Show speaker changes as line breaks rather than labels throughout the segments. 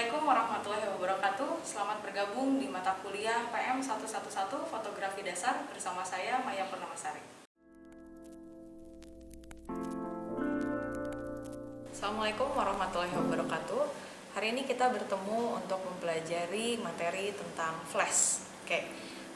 Assalamualaikum warahmatullahi wabarakatuh. Selamat bergabung di mata kuliah PM 111 Fotografi Dasar bersama saya Maya Purnamasari. Assalamualaikum warahmatullahi wabarakatuh. Hari ini kita bertemu untuk mempelajari materi tentang flash.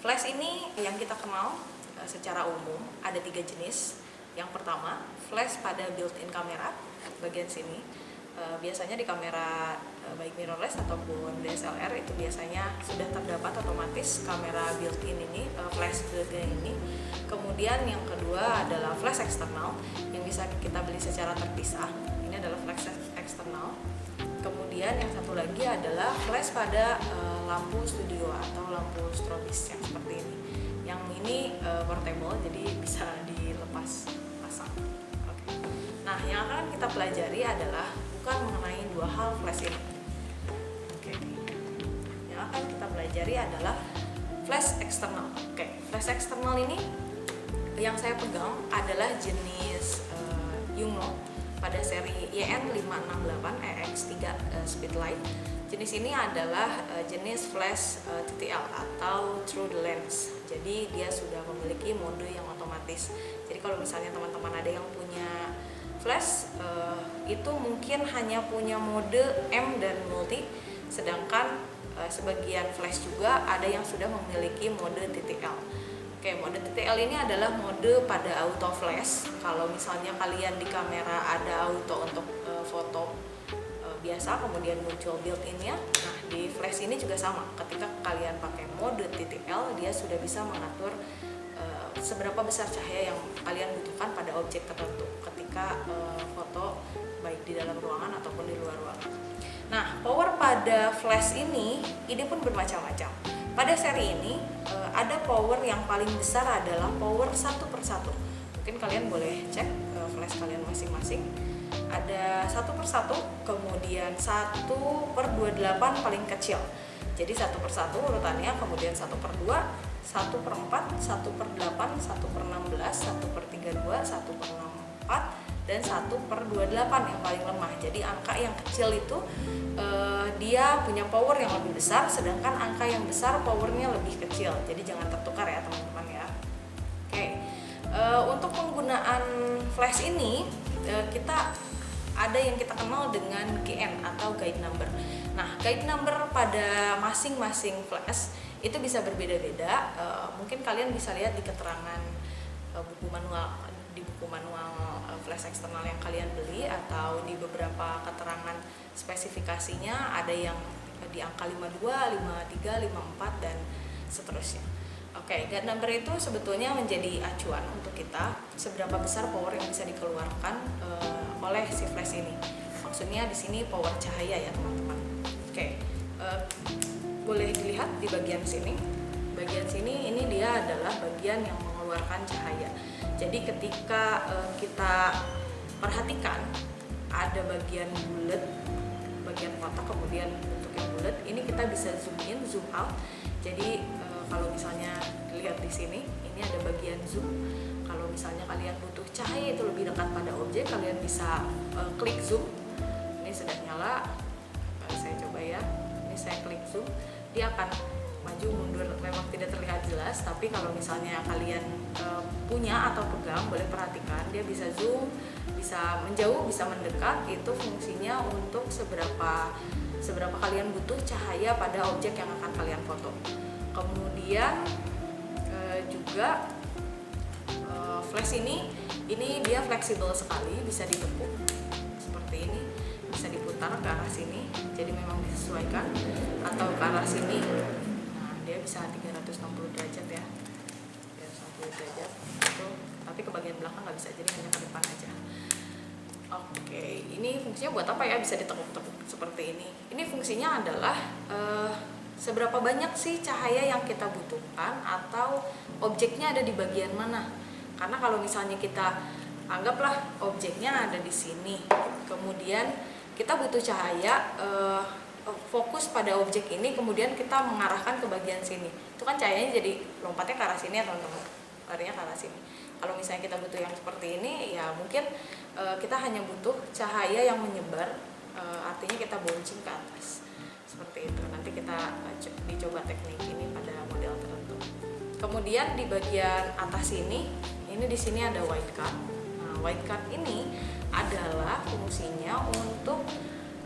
Flash ini yang kita kenal secara umum ada 3 jenis. Yang pertama, flash pada built-in kamera bagian sini. Biasanya di kamera baik mirrorless ataupun DSLR itu biasanya sudah terdapat otomatis kamera built-in ini, flash built-in ini. Kemudian yang kedua adalah flash eksternal yang bisa kita beli secara terpisah. Ini adalah flash eksternal. Kemudian yang satu lagi adalah flash pada lampu studio atau lampu strobis yang seperti ini. Yang ini portable, jadi bisa dilepas pasang. Nah, yang akan kita pelajari adalah bukan mengenai dua hal flash ini. Yang akan kita pelajari adalah flash eksternal. Flash eksternal ini yang saya pegang adalah jenis Yongnuo pada seri YN568EX3 Speedlight. Jenis ini adalah jenis flash TTL atau through the lens. Jadi dia sudah memiliki mode yang otomatis. Jadi kalau misalnya teman-teman ada yang punya flash itu mungkin hanya punya mode M dan multi, sedangkan sebagian flash juga ada yang sudah memiliki mode TTL. Mode TTL ini adalah mode pada auto flash. Kalau misalnya kalian di kamera ada auto untuk foto biasa, kemudian muncul built-in-nya. Nah, di flash ini juga sama. Ketika kalian pakai mode TTL, dia sudah bisa mengatur seberapa besar cahaya yang kalian butuhkan pada objek tertentu ketika foto baik di dalam ruangan ataupun di luar ruangan. Nah, power pada flash ini pun bermacam-macam. Pada seri ini ada power yang paling besar adalah power 1/1. Mungkin kalian boleh cek flash kalian masing-masing. Ada 1/1, kemudian 1/28 paling kecil. Jadi 1/1 urutannya, kemudian 1/2, 1/4, 1/8, 1/16, 1/32, 1/64, dan 1/28 yang paling lemah. Jadi angka yang kecil itu dia punya power yang lebih besar, sedangkan angka yang besar powernya lebih kecil. Jadi jangan tertukar ya teman-teman ya. Untuk penggunaan flash ini kita ada yang kita kenal dengan GN atau guide number. Nah, guide number pada masing-masing flash itu bisa berbeda-beda. Mungkin kalian bisa lihat di keterangan buku manual flash eksternal yang kalian beli, atau di beberapa keterangan spesifikasinya ada yang di angka 52, 53, 54 dan seterusnya. Guide number itu sebetulnya menjadi acuan untuk kita seberapa besar power yang bisa dikeluarkan oleh si flash ini. Maksudnya di sini power cahaya ya teman-teman. Boleh dilihat di bagian sini. Bagian sini ini dia adalah bagian yang mengeluarkan cahaya. Jadi ketika kita perhatikan ada bagian bulat, bagian kotak kemudian bentuknya bulat, ini kita bisa zoom in, zoom out. Jadi kalau misalnya dilihat di sini, ini ada bagian zoom. Kalau misalnya kalian butuh cahaya itu lebih dekat pada objek, kalian bisa klik zoom. Ini sudah nyala. Saya coba ya. Ini saya klik zoom, dia akan maju mundur, memang tidak terlihat jelas, tapi kalau misalnya kalian punya atau pegang, boleh perhatikan dia bisa zoom, bisa menjauh, bisa mendekat. Itu fungsinya untuk seberapa kalian butuh cahaya pada objek yang akan kalian foto. Kemudian juga flash ini dia fleksibel sekali, bisa ditekuk seperti ini, bisa diputar ke arah sini, jadi memang disesuaikan, atau ke arah sini. Dia bisa 360 derajat ya, 360 derajat itu, tapi ke bagian belakang nggak bisa, jadi hanya ke depan aja. Ini fungsinya buat apa ya, bisa ditekuk-tekuk seperti ini. Ini fungsinya adalah seberapa banyak sih cahaya yang kita butuhkan, atau objeknya ada di bagian mana. Karena kalau misalnya kita anggaplah objeknya ada di sini, kemudian kita butuh cahaya fokus pada objek ini, kemudian kita mengarahkan ke bagian sini, itu kan cahayanya jadi lompatnya ke arah sini ya teman-teman, larinya ke arah sini. Kalau misalnya kita butuh yang seperti ini, ya mungkin kita hanya butuh cahaya yang menyebar, artinya kita bouncing ke atas. seperti itu. Nanti kita dicoba teknik ini pada model tertentu. Kemudian di bagian atas ini di sini ada white card. Nah, white card ini adalah fungsinya untuk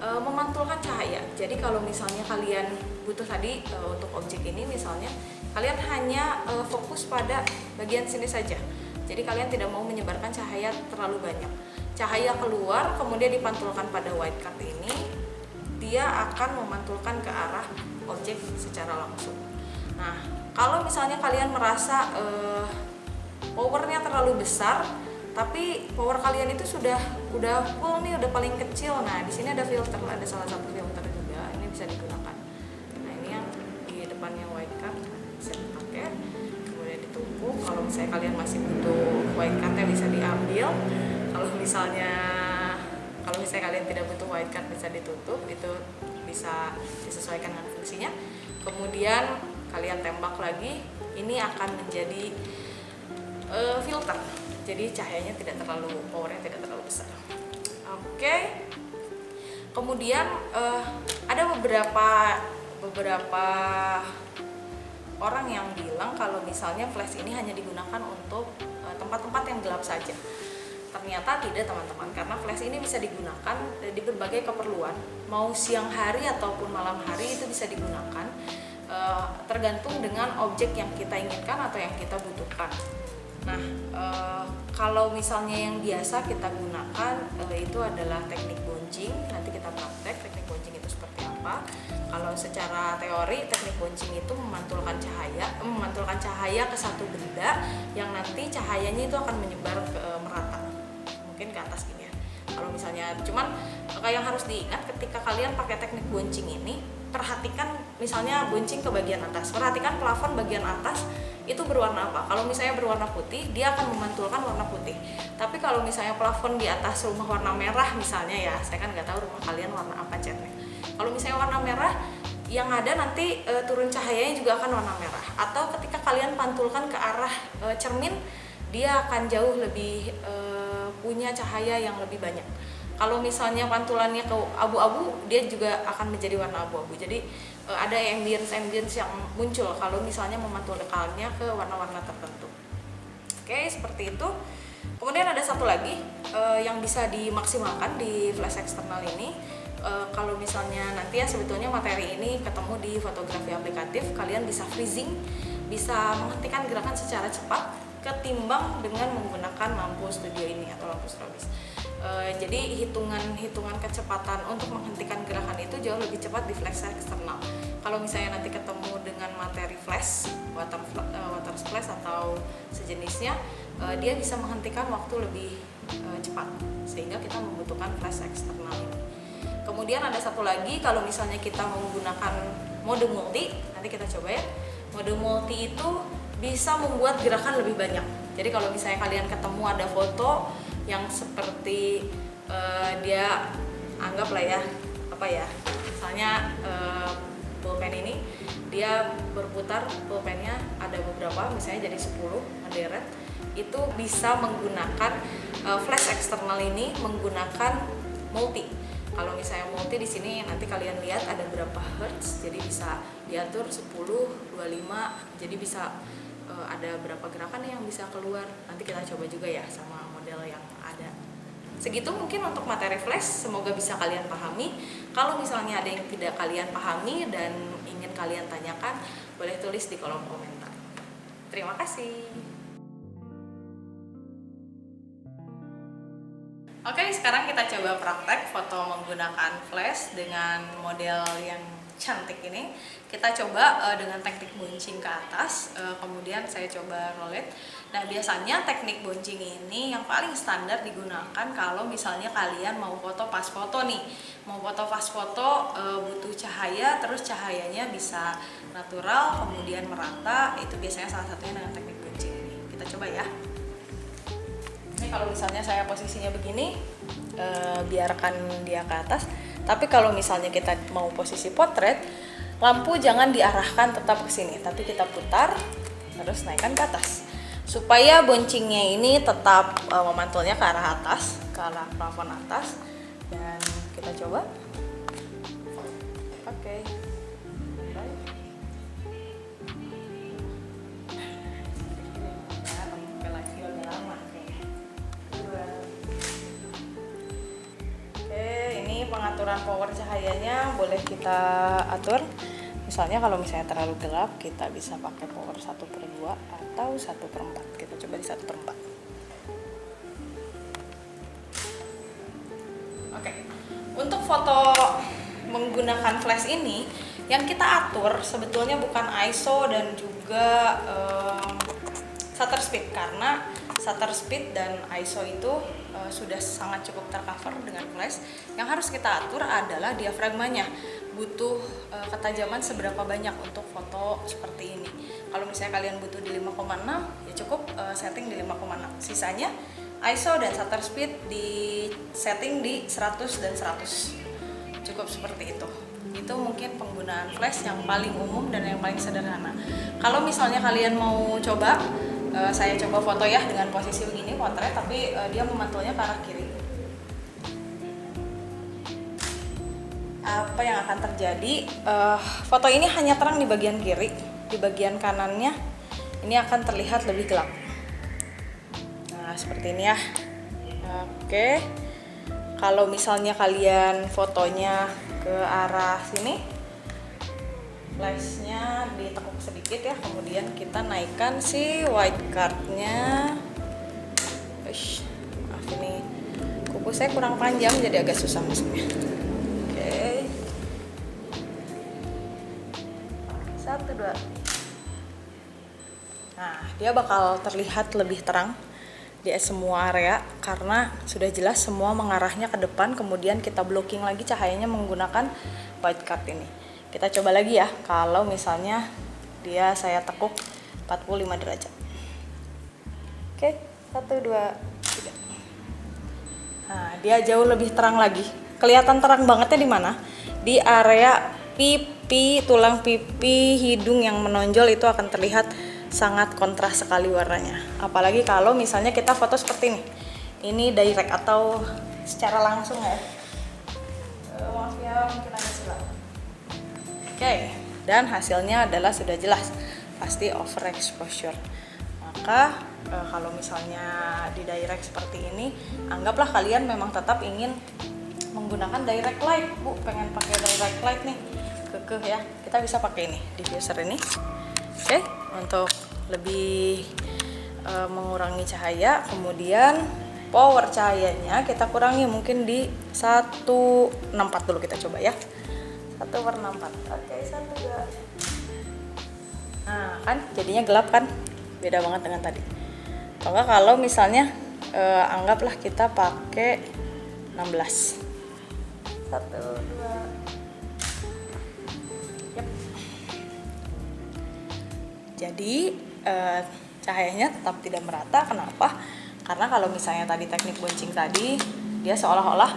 memantulkan cahaya. Jadi kalau misalnya kalian butuh tadi untuk objek ini, misalnya kalian hanya fokus pada bagian sini saja. Jadi kalian tidak mau menyebarkan cahaya terlalu banyak. Cahaya keluar kemudian dipantulkan pada white card ini, dia akan memantulkan ke arah objek secara langsung. Nah, kalau misalnya kalian merasa powernya terlalu besar, tapi power kalian itu udah full nih, udah paling kecil. Nah, di sini ada filter, ada salah satu filter juga, ini bisa digunakan. Nah, ini yang di depannya white card bisa dipakai, kemudian ditumpuk. Kalau misalnya kalian masih butuh white cardnya bisa diambil. Kalau misalnya kalian tidak butuh white card bisa ditutup, itu bisa disesuaikan dengan fungsinya. Kemudian kalian tembak lagi, ini akan menjadi filter. Jadi cahayanya powernya tidak terlalu besar. Oke. Kemudian ada beberapa orang yang bilang kalau misalnya flash ini hanya digunakan untuk tempat-tempat yang gelap saja. Ternyata tidak, teman-teman, karena flash ini bisa digunakan di berbagai keperluan, mau siang hari ataupun malam hari itu bisa digunakan, tergantung dengan objek yang kita inginkan atau yang kita butuhkan. Nah, kalau misalnya yang biasa kita gunakan itu adalah teknik bouncing. Nanti kita praktek teknik bouncing itu seperti apa. Kalau secara teori, teknik bouncing itu memantulkan cahaya ke satu benda yang nanti cahayanya itu akan menyebar merata, mungkin ke atas gini ya. Kalau misalnya, cuman yang harus diingat ketika kalian pakai teknik bouncing ini, perhatikan misalnya bouncing ke bagian atas, perhatikan plafon bagian atas itu berwarna apa. Kalau misalnya berwarna putih, dia akan memantulkan warna putih. Tapi kalau misalnya plafon di atas rumah warna merah misalnya ya, saya kan nggak tahu rumah kalian warna apa catnya. Kalau misalnya warna merah, yang ada nanti turun cahayanya juga akan warna merah. Atau ketika kalian pantulkan ke arah cermin, dia akan jauh lebih punya cahaya yang lebih banyak. Kalau misalnya pantulannya ke abu-abu, dia juga akan menjadi warna abu-abu. Jadi ada ambience yang muncul kalau misalnya memantulkannya ke warna-warna tertentu. Oke, seperti itu. Kemudian ada satu lagi yang bisa dimaksimalkan di flash eksternal ini. Kalau misalnya nanti ya sebetulnya materi ini ketemu di fotografi aplikatif, kalian bisa freezing, bisa menghentikan gerakan secara cepat ketimbang dengan menggunakan lampu studio ini atau lampu strobis. Jadi hitungan kecepatan untuk menghentikan gerakan itu jauh lebih cepat di flash eksternal. Kalau misalnya nanti ketemu dengan materi flash, water flash atau sejenisnya, dia bisa menghentikan waktu lebih cepat, sehingga kita membutuhkan flash eksternal ini. Kemudian ada satu lagi, kalau misalnya kita menggunakan mode multi, nanti kita coba ya. Mode multi itu bisa membuat gerakan lebih banyak. Jadi kalau misalnya kalian ketemu ada foto yang seperti dia anggaplah ya misalnya pulpen ini dia berputar, pulpennya ada beberapa, misalnya jadi 10 ngederet, itu bisa menggunakan flash eksternal ini menggunakan multi. Kalau misalnya multi di sini nanti kalian lihat ada berapa hertz, jadi bisa diatur 10, 25, jadi bisa ada berapa gerakan yang bisa keluar. Nanti kita coba juga ya sama model yang ada. Segitu mungkin untuk materi flash, semoga bisa kalian pahami. Kalau misalnya ada yang tidak kalian pahami dan ingin kalian tanyakan, boleh tulis di kolom komentar. Terima kasih. Oke, sekarang kita coba praktek foto menggunakan flash dengan model yang cantik ini. Kita coba dengan teknik bouncing ke atas, kemudian saya coba roulette. Nah, biasanya teknik bouncing ini yang paling standar digunakan kalau misalnya kalian mau foto pas foto nih. Mau foto pas foto butuh cahaya, terus cahayanya bisa natural, kemudian merata. Itu biasanya salah satunya dengan teknik bouncing ini. Kita coba ya. Ini kalau misalnya saya posisinya begini, biarkan dia ke atas. Tapi kalau misalnya kita mau posisi potret, lampu jangan diarahkan tetap ke sini, tapi kita putar terus naikkan ke atas supaya bouncingnya ini tetap memantulnya ke arah atas, ke arah plafon atas. Dan kita coba. Oke. pengaturan power cahayanya boleh kita atur. Misalnya kalau misalnya terlalu gelap, kita bisa pakai power 1/2 atau 1/4. Kita coba di 1/4. Oke, untuk foto menggunakan flash ini, yang kita atur sebetulnya bukan ISO dan juga shutter speed, karena shutter speed dan ISO itu sudah sangat cukup tercover dengan flash. Yang harus kita atur adalah diafragmanya, butuh ketajaman seberapa banyak untuk foto seperti ini. Kalau misalnya kalian butuh di 5,6 ya cukup setting di 5,6. Sisanya ISO dan shutter speed di setting di 100 dan 100. Cukup seperti itu. Itu mungkin penggunaan flash yang paling umum dan yang paling sederhana. Kalau misalnya kalian mau coba, saya coba foto ya dengan posisi begini, potret, tapi dia memantulnya ke arah kiri. Apa yang akan terjadi? Foto ini hanya terang di bagian kiri, di bagian kanannya ini akan terlihat lebih gelap. Nah, seperti ini ya. Oke. Kalau misalnya kalian fotonya ke arah sini, flashnya ditekuk sedikit ya, kemudian kita naikkan si white cardnya. Maaf, ini kuku saya kurang panjang jadi agak susah masuknya. Oke. 1, 2. Nah, dia bakal terlihat lebih terang di semua area karena sudah jelas semua mengarahnya ke depan. Kemudian kita blocking lagi cahayanya menggunakan white card ini. Kita coba lagi ya, kalau misalnya dia saya tekuk 45 derajat. Oke, 1, 2, 3. Nah, dia jauh lebih terang lagi. Kelihatan terang bangetnya di mana? Di area pipi, tulang pipi, hidung yang menonjol itu akan terlihat sangat kontras sekali warnanya. Apalagi kalau misalnya kita foto seperti ini. Ini direct atau secara langsung ya. Maaf ya, mungkin ada silang. Oke, dan hasilnya adalah sudah jelas, pasti overexposure. Maka kalau misalnya di direct seperti ini, anggaplah kalian memang tetap ingin menggunakan direct light. Bu, pengen pakai direct light nih, kekeh ya. Kita bisa pakai ini, diffuser ini. Oke, untuk lebih mengurangi cahaya, kemudian power cahayanya kita kurangi mungkin di 1/64 dulu, kita coba ya. 1/64. Oke, 1, 2. Nah, kan jadinya gelap kan? Beda banget dengan tadi. Atau enggak kalau misalnya anggaplah kita pakai 16. 1, 2. Yep. Jadi cahayanya tetap tidak merata. Kenapa? Karena kalau misalnya tadi teknik boncing tadi, dia seolah-olah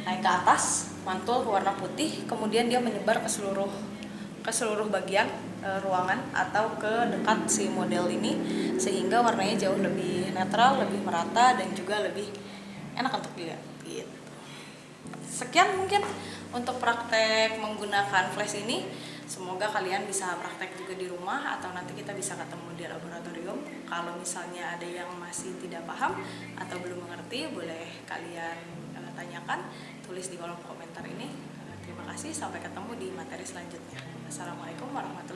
naik ke atas, mantul ke warna putih, kemudian dia menyebar ke seluruh bagian ruangan atau ke dekat si model ini, sehingga warnanya jauh lebih netral, lebih merata, dan juga lebih enak untuk dilihat gitu. Sekian mungkin untuk praktek menggunakan flash ini. Semoga kalian bisa praktek juga di rumah atau nanti kita bisa ketemu di laboratorium. Kalau misalnya ada yang masih tidak paham atau belum mengerti, boleh kalian tanyakan, tulis di kolom komentar ini. Terima kasih, sampai ketemu di materi selanjutnya. Assalamualaikum warahmatullahi wabarakatuh.